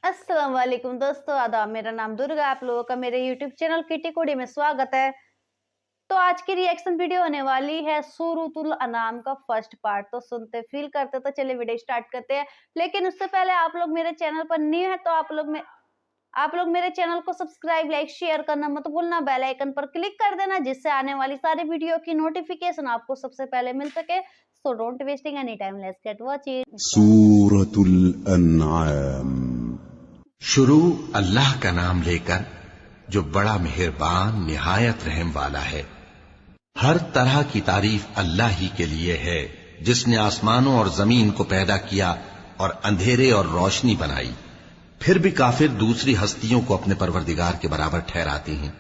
अस्सलाम वालेकुम दोस्तों, आदाब। मेरा नाम दुर्गा, आप लोगों का मेरे यूट्यूब चैनल किटी कोडी में स्वागत है। तो आज की रिएक्शन वीडियो होने वाली है सूरतुल अनाम का फर्स्ट पार्ट। तो सुनते फील करते तो चलिए वीडियो स्टार्ट करते हैं। लेकिन उससे पहले आप लोग मेरे चैनल पर न्यू है तो आप लोग मेरे चैनल को सब्सक्राइब, लाइक, शेयर करना मत भूलना। बेल आइकन पर क्लिक कर देना जिससे आने वाली सारी वीडियो की नोटिफिकेशन आपको सबसे पहले मिल सके। So don't wasting any time, let's get watching. सूरतुल अन्आम। शुरू अल्लाह का नाम लेकर जो बड़ा मेहरबान निहायत रहम वाला है। हर तरह की तारीफ अल्लाह ही के लिए है जिसने आसमानों और जमीन को पैदा किया और अंधेरे और रोशनी बनाई। फिर भी काफिर दूसरी हस्तियों को अपने परवरदिगार के बराबर ठहराते हैं।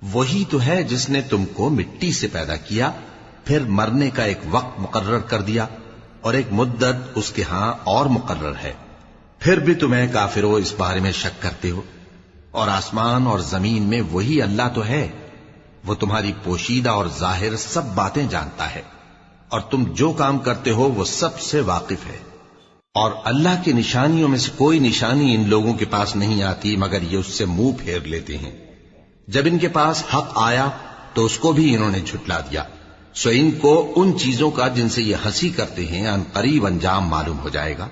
वही तो है जिसने तुमको मिट्टी से पैदा किया, फिर मरने का एक वक्त मुकर्रर कर दिया और एक मुद्दत उसके हां और मुकर्रर है। फिर भी तुम्हें काफिरों इस बारे में शक करते हो। और आसमान और जमीन में वही अल्लाह तो है, वो तुम्हारी पोशीदा और जाहिर सब बातें जानता है और तुम जो काम करते हो वो सबसे वाकिफ है। और अल्लाह की निशानियों में से कोई निशानी इन लोगों के पास नहीं आती मगर ये उससे मुंह फेर लेते हैं। जब इनके पास हक आया तो उसको भी इन्होंने झुटला दिया। सो इनको उन चीजों का जिनसे ये हंसी करते हैं अनकरीब अंजाम मालूम हो जाएगा।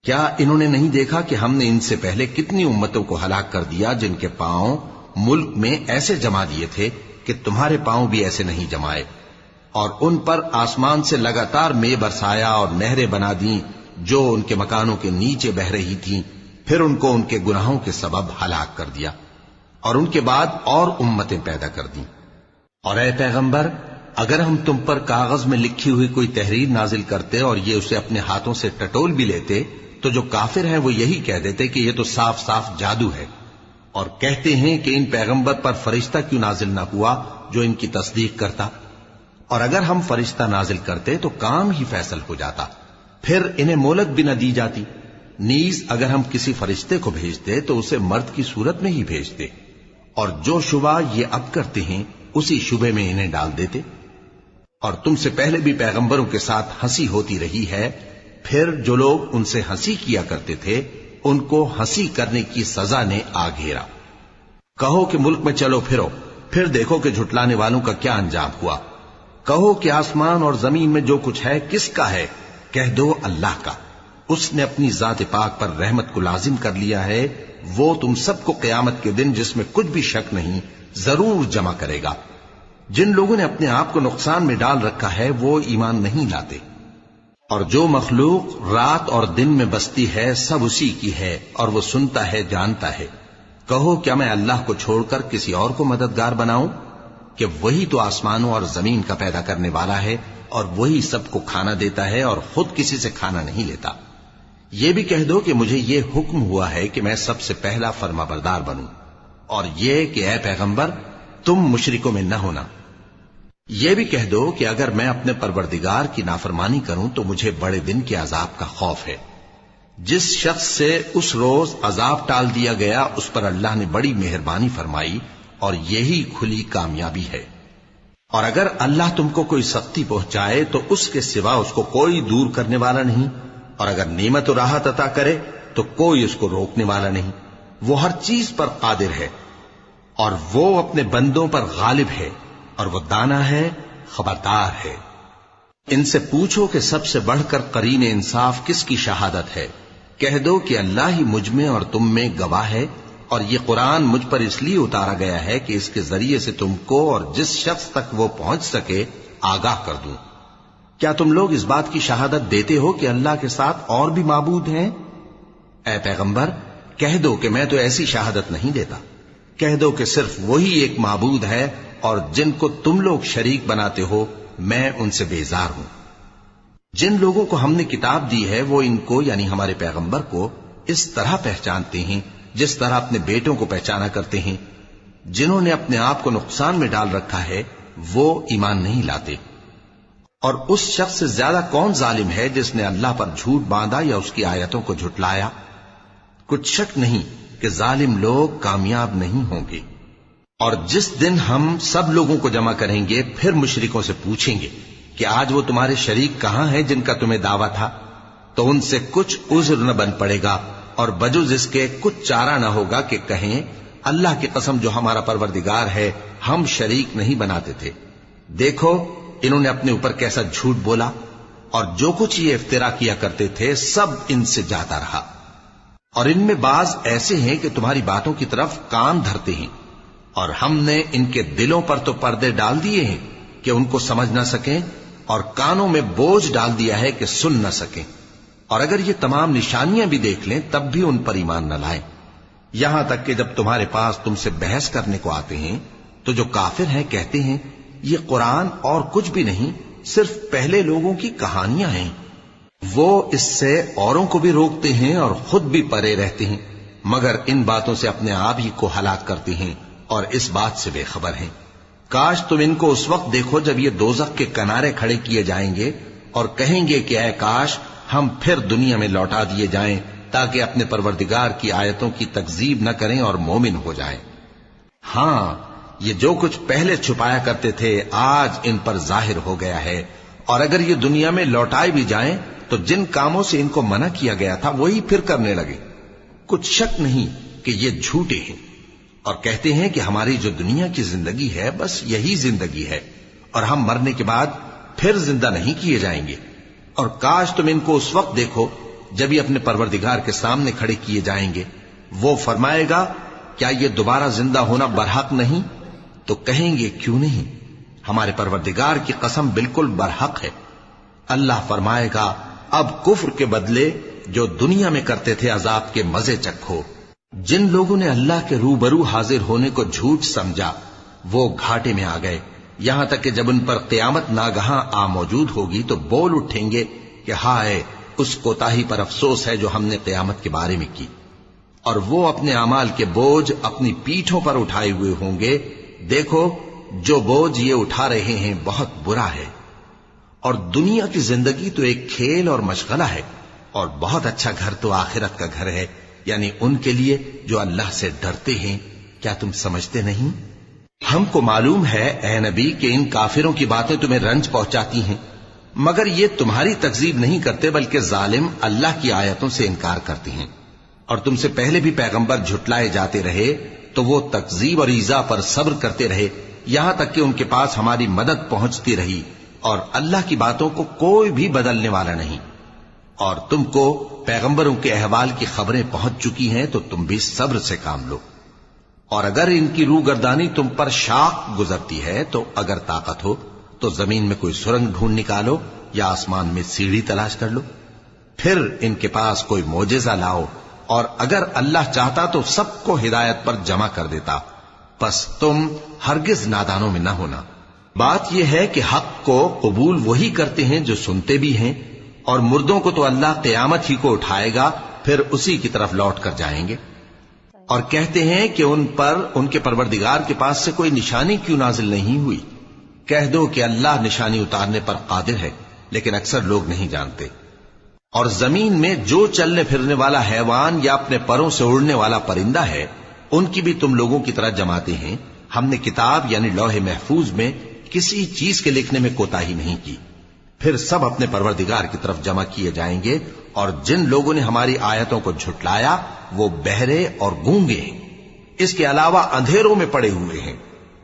क्या इन्होंने नहीं देखा कि हमने इनसे पहले कितनी उम्मतों को हलाक कर दिया जिनके पांव मुल्क में ऐसे जमा दिए थे कि तुम्हारे पांव भी ऐसे नहीं जमाए, और उन पर आसमान से लगातार मे बरसाया और नहरें बना दी जो उनके मकानों के नीचे बह रही थीं। फिर उनको उनके गुनाहों के सबब हलाक कर दिया और उनके बाद और उम्मतें पैदा कर दी। और ऐ पैगंबर, अगर हम तुम पर कागज में लिखी हुई कोई तहरीर नाजिल करते और ये उसे अपने हाथों से टटोल भी लेते तो जो काफिर हैं वो यही कह देते कि ये तो साफ साफ जादू है, और कहते हैं कि इन पैगंबर पर फरिश्ता क्यों नाजिल ना हुआ जो इनकी तस्दीक करता। और अगर हम फरिश्ता नाजिल करते तो काम ही फैसल हो जाता, फिर इन्हें मोहलत भी न दी जाती। नीज अगर हम किसी फरिश्ते को भेजते तो उसे मर्द की सूरत में ही भेजते, और जो शुबा ये अब करते हैं उसी शुबे में इन्हें डाल देते। और तुमसे पहले भी पैगंबरों के साथ हंसी होती रही है, फिर जो लोग उनसे हंसी किया करते थे उनको हंसी करने की सजा ने आ घेरा। कहो कि मुल्क में चलो फिरो, फिर देखो कि झुटलाने वालों का क्या अंजाम हुआ। कहो कि आसमान और जमीन में जो कुछ है किसका है, कह दो अल्लाह का। उसने अपनी जात पाक पर रहमत को लाजिम कर लिया है। वो तुम सबको क़यामत के दिन जिसमें कुछ भी शक नहीं जरूर जमा करेगा। जिन लोगों ने अपने आप को नुकसान में डाल रखा है वो ईमान नहीं लाते। और जो मखलूक रात और दिन में बसती है सब उसी की है और वो सुनता है, जानता है। कहो क्या मैं अल्लाह को छोड़कर किसी और को मददगार बनाऊं कि वही तो आसमानों और जमीन का पैदा करने वाला है और वही सबको खाना देता है और खुद किसी से खाना नहीं लेता। ये भी कह दो कि मुझे ये हुक्म हुआ है कि मैं सबसे पहला फरमाबरदार बनूं, और ये कि ऐ पैगंबर तुम मुशरिकों में न होना। ये भी कह दो कि अगर मैं अपने परवरदिगार की नाफरमानी करूं तो मुझे बड़े दिन के अजाब का खौफ है। जिस शख्स से उस रोज अजाब टाल दिया गया उस पर अल्लाह ने बड़ी मेहरबानी फरमाई और यही खुली कामयाबी है। और अगर अल्लाह तुमको कोई सख्ती पहुंचाए तो उसके सिवा उसको कोई दूर करने वाला नहीं, और अगर नेमत और राहत अता करे तो कोई उसको रोकने वाला नहीं। वो हर चीज पर कादिर है और वो अपने बंदों पर गालिब है, और वो दाना है, खबरदार है। इनसे पूछो कि सबसे बढ़कर करीन इंसाफ किसकी शहादत है। कह दो कि अल्लाह ही मुझ में और तुम में गवाह है, और ये कुरान मुझ पर इसलिए उतारा गया है कि इसके जरिए से तुमको और जिस शख्स तक वो पहुंच सके आगाह कर दूं। क्या तुम लोग इस बात की शहादत देते हो कि अल्लाह के साथ और भी माबूद हैं? ऐ पैगंबर, कह दो कि मैं तो ऐसी शहादत नहीं देता। कह दो कि सिर्फ वही एक माबूद है और जिनको तुम लोग शरीक बनाते हो मैं उनसे बेजार हूं। जिन लोगों को हमने किताब दी है वो इनको यानी हमारे पैगंबर को इस तरह पहचानते हैं जिस तरह अपने बेटों को पहचाना करते हैं। जिन्होंने अपने आप को नुकसान में डाल रखा है वो ईमान नहीं लाते। और उस शख्स से ज्यादा कौन जालिम है जिसने अल्लाह पर झूठ बांधा या उसकी आयतों को झुटलाया। कुछ शक नहीं कि जालिम लोग कामयाब नहीं होंगे। और जिस दिन हम सब लोगों को जमा करेंगे फिर मुशरिकों से पूछेंगे कि आज वो तुम्हारे शरीक कहां हैं जिनका तुम्हें दावा था, तो उनसे कुछ उज्र न बन पड़ेगा اور बजुज इसके कुछ चारा न होगा कि कहें अल्लाह की कसम जो हमारा परवरदिगार है, हम शरीक नहीं बनाते थे। देखो इन्होंने अपने ऊपर कैसा झूठ बोला, और जो कुछ ये इफ्तिरा किया करते थे सब इनसे जाता रहा। और इनमें बाज ऐसे हैं कि तुम्हारी बातों की तरफ कान धरते हैं, और हमने इनके दिलों पर तो पर्दे डाल दिए हैं कि उनको समझ न सकें, और कानों में बोझ डाल दिया है कि सुन न सकें। और अगर ये तमाम निशानियां भी देख लें तब भी उन पर ईमान न लाएं। यहां तक कि जब तुम्हारे पास तुमसे बहस करने को आते हैं तो जो काफिर हैं कहते हैं ये कुरान और कुछ भी नहीं, सिर्फ पहले लोगों की कहानियां हैं। वो इससे औरों को भी रोकते हैं और खुद भी परे रहते हैं, मगर इन बातों से अपने आप ही को हलाक करते हैं और इस बात से बेखबर हैं। काश तुम इनको उस वक्त देखो जब ये दोजख के किनारे खड़े किए जाएंगे और कहेंगे कि ऐ काश हम फिर दुनिया में लौटा दिए जाएं ताकि अपने परवरदिगार की आयतों की तकजीब न करें और मोमिन हो जाएं। हां, ये जो कुछ पहले छुपाया करते थे आज इन पर जाहिर हो गया है, और अगर ये दुनिया में लौटाए भी जाएं तो जिन कामों से इनको मना किया गया था वही फिर करने लगे। कुछ शक नहीं कि ये झूठे हैं और कहते हैं कि हमारी जो दुनिया की जिंदगी है बस यही जिंदगी है और हम मरने के बाद फिर जिंदा नहीं किए जाएंगे। और काश तुम इनको उस वक्त देखो जब ये अपने परवरदिगार के सामने खड़े किए जाएंगे। वो फरमाएगा क्या ये दोबारा जिंदा होना बरहक नहीं? तो कहेंगे क्यों नहीं, हमारे परवरदिगार की कसम बिल्कुल बरहक है। अल्लाह फरमाएगा अब कुफ्र के बदले जो दुनिया में करते थे अजाब के मजे चखो। जिन लोगों ने अल्लाह के रूबरू हाजिर होने को झूठ समझा वो घाटे में आ गए, यहां तक कि जब उन पर क़यामत नागहां आ मौजूद होगी तो बोल उठेंगे कि हाय उस कोताही पर अफसोस है जो हमने क़यामत के बारे में की। और वो अपने अमाल के बोझ अपनी पीठों पर उठाए हुए होंगे। देखो जो बोझ ये उठा रहे हैं बहुत बुरा है। और दुनिया की जिंदगी तो एक खेल और मशगला है, और बहुत अच्छा घर तो आखिरत का घर है, यानी उनके लिए जो अल्लाह से डरते हैं। क्या तुम समझते नहीं? हमको मालूम है ए नबी कि इन काफिरों की बातें तुम्हें रंज पहुंचाती हैं, मगर ये तुम्हारी तकजीब नहीं करते बल्कि जालिम अल्लाह की आयतों से इनकार करते हैं। और तुमसे पहले भी पैगंबर झुटलाए जाते रहे तो वो तकजीब और ईजा पर सब्र करते रहे, यहां तक कि उनके पास हमारी मदद पहुंचती रही, और अल्लाह की बातों को कोई भी बदलने वाला नहीं। और तुमको पैगंबरों के अहवाल की खबरें पहुंच चुकी हैं तो तुम भी सब्र से काम लो। और अगर इनकी रूगर्दानी तुम पर शाख गुजरती है तो अगर ताकत हो तो जमीन में कोई सुरंग ढूंढ निकालो या आसमान में सीढ़ी तलाश कर लो, फिर इनके पास कोई मोजेजा लाओ। और अगर अल्लाह चाहता तो सबको हिदायत पर जमा कर देता, बस तुम हरगिज नादानों में न होना। बात यह है कि हक को कबूल वही करते हैं जो सुनते भी हैं, और मुर्दों को तो अल्लाह क़यामत ही को उठाएगा फिर उसी की तरफ लौट कर जाएंगे। और कहते हैं कि उन पर उनके परवरदिगार के पास से कोई निशानी क्यों नाजिल नहीं हुई। कह दो कि अल्लाह निशानी उतारने पर कादिर है, लेकिन अक्सर लोग नहीं जानते। और जमीन में जो चलने फिरने वाला हैवान या अपने परों से उड़ने वाला परिंदा है उनकी भी तुम लोगों की तरह जमाते हैं। हमने किताब यानी लौहे महफूज में किसी चीज के लिखने में कोताही नहीं की। फिर सब अपने परवरदिगार की तरफ जमा किए जाएंगे। और जिन लोगों ने हमारी आयतों को झुटलाया वो बहरे और गूंगे हैं, इसके अलावा अंधेरों में पड़े हुए हैं।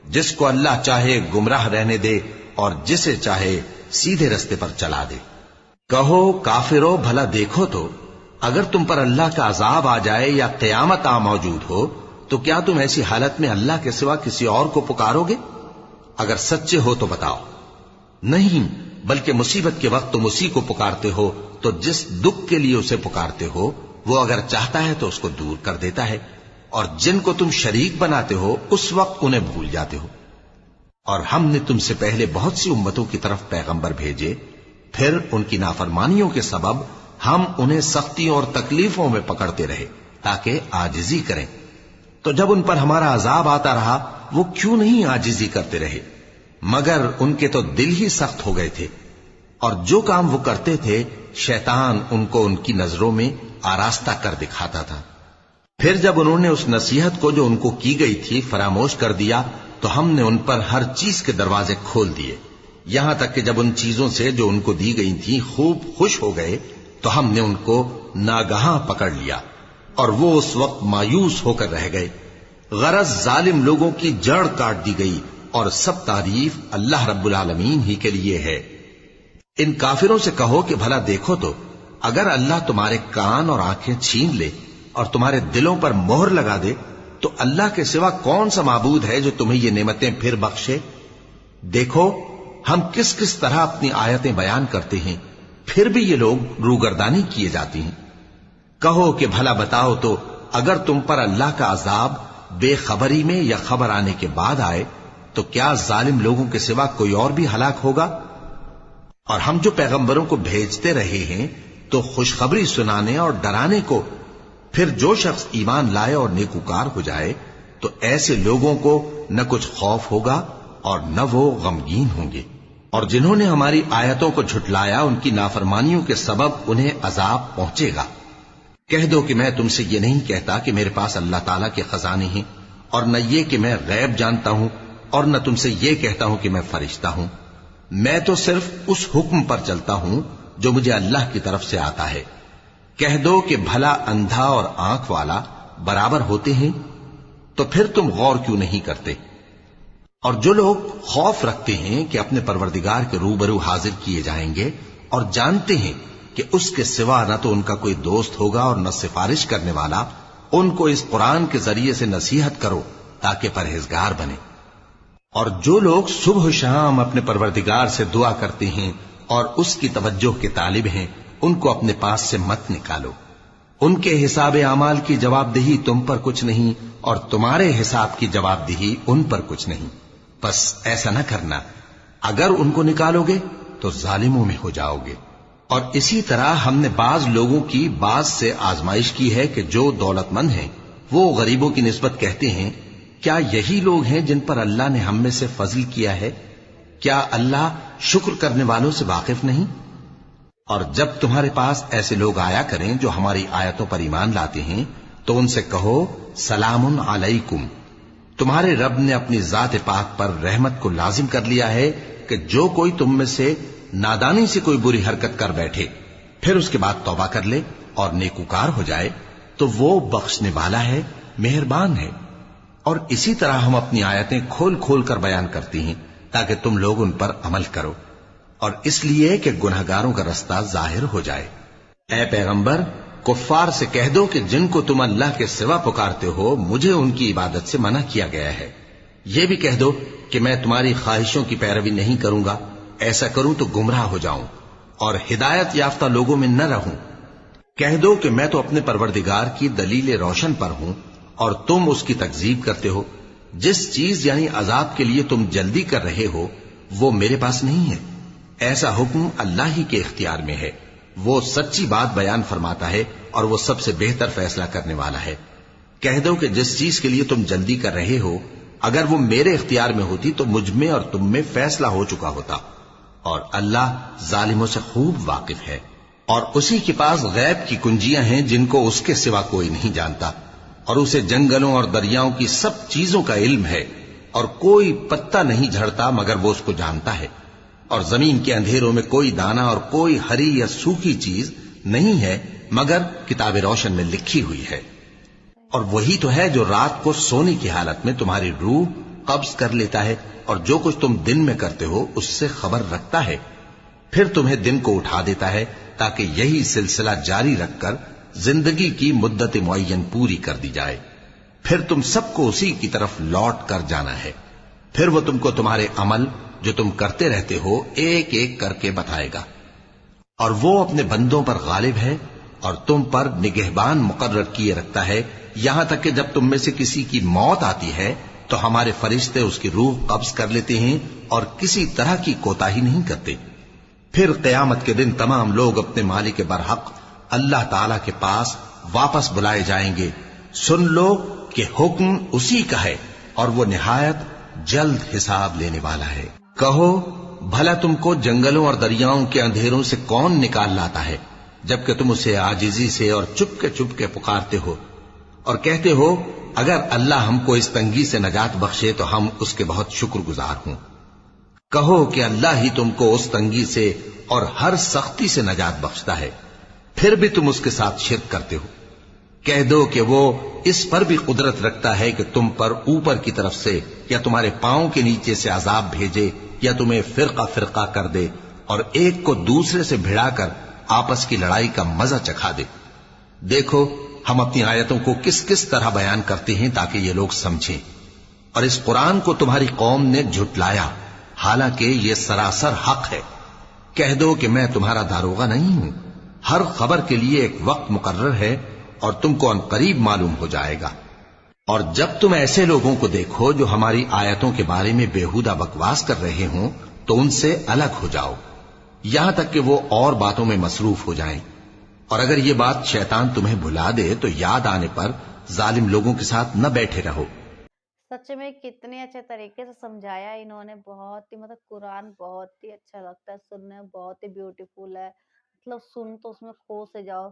जिसको अल्लाह चाहे गुमराह रहने दे और जिसे चाहे सीधे रस्ते पर चला दे। कहो काफिरो भला देखो तो अगर तुम पर अल्लाह का अजाब आ जाए या क़यामत आ मौजूद हो तो क्या तुम ऐसी हालत में अल्लाह के सिवा किसी और को पुकारोगे? अगर सच्चे हो तो बताओ। नहीं, बल्कि मुसीबत के वक्त तुम उसी को पुकारते हो, तो जिस दुख के लिए उसे पुकारते हो वो अगर चाहता है तो उसको दूर कर देता है, और जिनको तुम शरीक बनाते हो उस वक्त उन्हें भूल जाते हो। और हमने तुमसे पहले बहुत सी उम्मतों की तरफ पैगंबर भेजे, फिर उनकी नाफरमानियों के सबब हम उन्हें सख्तियों और तकलीफों में पकड़ते रहे ताकि आजिजी करें। तो जब उन पर हमारा अजाब आता रहा वो क्यों नहीं आजिजी करते रहे, मगर उनके तो दिल ही सख्त हो गए थे। और जो काम वो करते थे शैतान उनको उनकी नजरों में आरास्ता कर दिखाता था। फिर जब उन्होंने उस नसीहत को जो उनको की गई थी फरामोश कर दिया तो हमने उन पर हर चीज के दरवाजे खोल दिए, यहां तक कि जब उन चीजों से जो उनको दी गई थी खूब खुश हो गए तो हमने उनको नागहां पकड़ लिया। اور وہ اس وقت مایوس ہو کر رہ گئے۔ غرض ظالم لوگوں کی جڑ کاٹ دی گئی، اور سب تعریف اللہ رب العالمین ہی کے لیے ہے۔ ان کافروں سے کہو کہ بھلا دیکھو تو، اگر اللہ تمہارے کان اور آنکھیں چھین لے اور تمہارے دلوں پر مہر لگا دے تو اللہ کے سوا کون سا معبود ہے جو تمہیں یہ نعمتیں پھر بخشے؟ دیکھو ہم کس کس طرح اپنی آیتیں بیان کرتے ہیں، پھر بھی یہ لوگ روگردانی کیے جاتی ہیں۔ کہو کہ بھلا بتاؤ تو، اگر تم پر اللہ کا عذاب بے خبری میں یا خبر آنے کے بعد آئے تو کیا ظالم لوگوں کے سوا کوئی اور بھی ہلاک ہوگا؟ اور ہم جو پیغمبروں کو بھیجتے رہے ہیں تو خوشخبری سنانے اور ڈرانے کو، پھر جو شخص ایمان لائے اور نیکوکار ہو جائے تو ایسے لوگوں کو نہ کچھ خوف ہوگا اور نہ وہ غمگین ہوں گے۔ اور جنہوں نے ہماری آیتوں کو جھٹلایا ان کی نافرمانیوں کے سبب انہیں عذاب پہنچے گا۔ کہہ دو کہ میں تم سے یہ نہیں کہتا کہ میرے پاس اللہ تعالیٰ کے خزانے ہیں، اور نہ یہ کہ میں غیب جانتا ہوں، اور نہ تم سے یہ کہتا ہوں کہ میں فرشتہ ہوں۔ میں تو صرف اس حکم پر چلتا ہوں جو مجھے اللہ کی طرف سے آتا ہے۔ کہہ دو کہ بھلا اندھا اور آنکھ والا برابر ہوتے ہیں؟ تو پھر تم غور کیوں نہیں کرتے؟ اور جو لوگ خوف رکھتے ہیں کہ اپنے پروردگار کے روبرو حاضر کیے جائیں گے اور جانتے ہیں کہ اس کے سوا نہ تو ان کا کوئی دوست ہوگا اور نہ سفارش کرنے والا، ان کو اس قرآن کے ذریعے سے نصیحت کرو تاکہ پرہیزگار بنے۔ اور جو لوگ صبح و شام اپنے پروردگار سے دعا کرتے ہیں اور اس کی توجہ کے طالب ہیں، ان کو اپنے پاس سے مت نکالو۔ ان کے حساب اعمال کی جواب دہی تم پر کچھ نہیں، اور تمہارے حساب کی جواب دہی ان پر کچھ نہیں۔ بس ایسا نہ کرنا، اگر ان کو نکالو گے تو ظالموں میں ہو جاؤ گے۔ اور اسی طرح ہم نے بعض لوگوں کی بعض سے آزمائش کی ہے کہ جو دولت مند ہیں وہ غریبوں کی نسبت کہتے ہیں کیا یہی لوگ ہیں جن پر اللہ نے ہم میں سے فضل کیا ہے؟ کیا اللہ شکر کرنے والوں سے واقف نہیں؟ اور جب تمہارے پاس ایسے لوگ آیا کریں جو ہماری آیتوں پر ایمان لاتے ہیں تو ان سے کہو سلام علیکم، تمہارے رب نے اپنی ذات پاک پر رحمت کو لازم کر لیا ہے کہ جو کوئی تم میں سے نادانی سے کوئی بری حرکت کر بیٹھے پھر اس کے بعد توبہ کر لے اور نیکوکار ہو جائے تو وہ بخشنے والا ہے، مہربان ہے۔ اور اسی طرح ہم اپنی آیتیں کھول کھول کر بیان کرتی ہیں تاکہ تم لوگ ان پر عمل کرو، اور اس لیے کہ گنہگاروں کا رستہ ظاہر ہو جائے۔ اے پیغمبر، کفار سے کہہ دو کہ جن کو تم اللہ کے سوا پکارتے ہو مجھے ان کی عبادت سے منع کیا گیا ہے۔ یہ بھی کہہ دو کہ میں تمہاری خواہشوں کی پیروی نہیں کروں گا، ایسا کروں تو گمراہ ہو جاؤں اور ہدایت یافتہ لوگوں میں نہ رہوں۔ کہہ دو کہ میں تو اپنے پروردگار کی دلیل روشن پر ہوں اور تم اس کی تکذیب کرتے ہو۔ جس چیز یعنی عذاب کے لیے تم جلدی کر رہے ہو وہ میرے پاس نہیں ہے، ایسا حکم اللہ ہی کے اختیار میں ہے۔ وہ سچی بات بیان فرماتا ہے اور وہ سب سے بہتر فیصلہ کرنے والا ہے۔ کہہ دو کہ جس چیز کے لیے تم جلدی کر رہے ہو اگر وہ میرے اختیار میں ہوتی تو مجھ میں اور تم میں فیصلہ ہو چکا ہوتا، اور اللہ ظالموں سے خوب واقف ہے۔ اور اسی کے پاس غیب کی کنجیاں ہیں جن کو اس کے سوا کوئی نہیں جانتا، اور اسے جنگلوں اور دریاؤں کی سب چیزوں کا علم ہے، اور کوئی پتا نہیں جھڑتا مگر وہ اس کو جانتا ہے، اور زمین کے اندھیروں میں کوئی دانہ اور کوئی ہری یا سوکھی چیز نہیں ہے مگر کتاب روشن میں لکھی ہوئی ہے۔ اور وہی تو ہے جو رات کو سونے کی حالت میں تمہاری روح قبض کر لیتا ہے اور جو کچھ تم دن میں کرتے ہو اس سے خبر رکھتا ہے، پھر تمہیں دن کو اٹھا دیتا ہے تاکہ یہی سلسلہ جاری رکھ کر زندگی کی مدت معین پوری کر دی جائے، پھر تم سب کو اسی کی طرف لوٹ کر جانا ہے۔ پھر وہ تم کو تمہارے عمل جو تم کرتے رہتے ہو ایک ایک کر کے بتائے گا، اور وہ اپنے بندوں پر غالب ہے اور تم پر نگہبان مقرر کیے رکھتا ہے، یہاں تک کہ جب تم میں سے کسی کی موت آتی ہے تو ہمارے فرشتے اس کی روح قبض کر لیتے ہیں اور کسی طرح کی کوتاہی نہیں کرتے۔ پھر قیامت کے دن تمام لوگ اپنے مالک برحق اللہ تعالی کے پاس واپس بلائے جائیں گے۔ سن لو کہ حکم اسی کا ہے اور وہ نہایت جلد حساب لینے والا ہے۔ کہو بھلا تم کو جنگلوں اور دریاؤں کے اندھیروں سے کون نکال لاتا ہے جبکہ تم اسے عاجزی سے اور چپ کے پکارتے ہو اور کہتے ہو اگر اللہ ہم کو اس تنگی سے نجات بخشے تو ہم اس کے بہت شکر گزار ہوں۔ کہو کہ اللہ ہی تم کو اس تنگی سے اور ہر سختی سے نجات بخشتا ہے، پھر بھی تم اس کے ساتھ شرک کرتے ہو۔ کہہ دو کہ وہ اس پر بھی قدرت رکھتا ہے کہ تم پر اوپر کی طرف سے یا تمہارے پاؤں کے نیچے سے عذاب بھیجے یا تمہیں فرقہ فرقہ کر دے اور ایک کو دوسرے سے بھڑا کر آپس کی لڑائی کا مزہ چکھا دے۔ دیکھو ہم اپنی آیتوں کو کس کس طرح بیان کرتے ہیں تاکہ یہ لوگ سمجھیں، اور اس قرآن کو تمہاری قوم نے جھٹلایا حالانکہ یہ سراسر حق ہے۔ کہہ دو کہ میں تمہارا داروغہ نہیں ہوں، ہر خبر کے لیے ایک وقت مقرر ہے اور تم کو ان قریب معلوم ہو جائے گا۔ اور جب تم ایسے لوگوں کو دیکھو جو ہماری آیتوں کے بارے میں بےہودہ بکواس کر رہے ہوں تو ان سے الگ ہو جاؤ یہاں تک کہ وہ اور باتوں میں مصروف ہو جائیں، اور اگر یہ بات شیطان تمہیں بھلا دے تو یاد آنے پر ظالم لوگوں کے ساتھ نہ بیٹھے رہو۔ سچ میں کتنے اچھے طریقے سے سمجھایا انہوں نے، بہت ہی مطلب قرآن بہت ہی اچھا لگتا ہے سننے میں، بہت ہی بیوٹیفل ہے، مطلب سن تو اس میں کھو سے جاؤ۔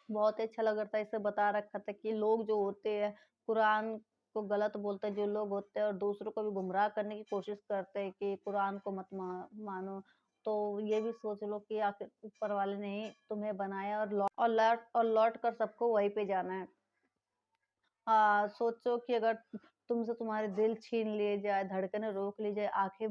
بہت ہی اچھا لگ رہا تھا، اسے بتا رکھا تھا کہ لوگ جو ہوتے ہیں قرآن کو غلط بولتے ہیں، جو لوگ ہوتے ہیں اور دوسروں کو بھی گمراہ کرنے کی کوشش کرتے ہیں کہ قرآن کو مت مانو، تو یہ بھی سوچ لو کہ آخر اوپر والے نے ہی تمہیں بنایا اور لوٹ کر سب کو وہیں پہ جانا ہے۔ ہاں سوچو کہ اگر تم سے تمہارے دل چھین لیے جائے، دھڑکنیں روک لی جائے، آنکھیں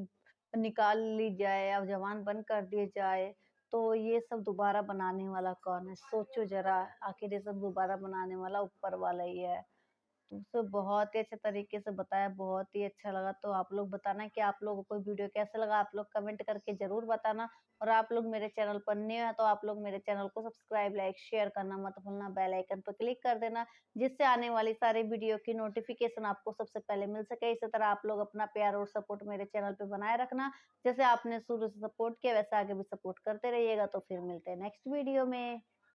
نکال لی جائے اور زبان بند کر دی جائے تو یہ سب دوبارہ بنانے والا کون ہے؟ سوچو ذرا، آخر یہ سب دوبارہ بنانے والا اوپر والا ہی ہے۔ تم سے بہت ہی اچھے طریقے سے بتایا، بہت ہی اچھا لگا۔ تو آپ لوگ بتانا کہ آپ لوگوں کو ویڈیو کیسا لگا، آپ لوگ کمنٹ کر کے ضرور بتانا، اور آپ لوگ میرے چینل پر نئے ہیں تو آپ لوگ میرے چینل کو سبسکرائب، لائک، شیئر کرنا مت بھولنا، بیل آئیکن پر کلک کر دینا جس سے آنے والی ساری ویڈیو کی نوٹیفیکیشن آپ کو سب سے پہلے مل سکے۔ اسی طرح آپ لوگ اپنا پیار اور سپورٹ میرے چینل پہ بنائے رکھنا، جیسے آپ نے شروع سے سپورٹ کیا ویسے آگے بھی سپورٹ کرتے رہیے گا۔ تو پھر ملتے ہیں نیکسٹ ویڈیو میں۔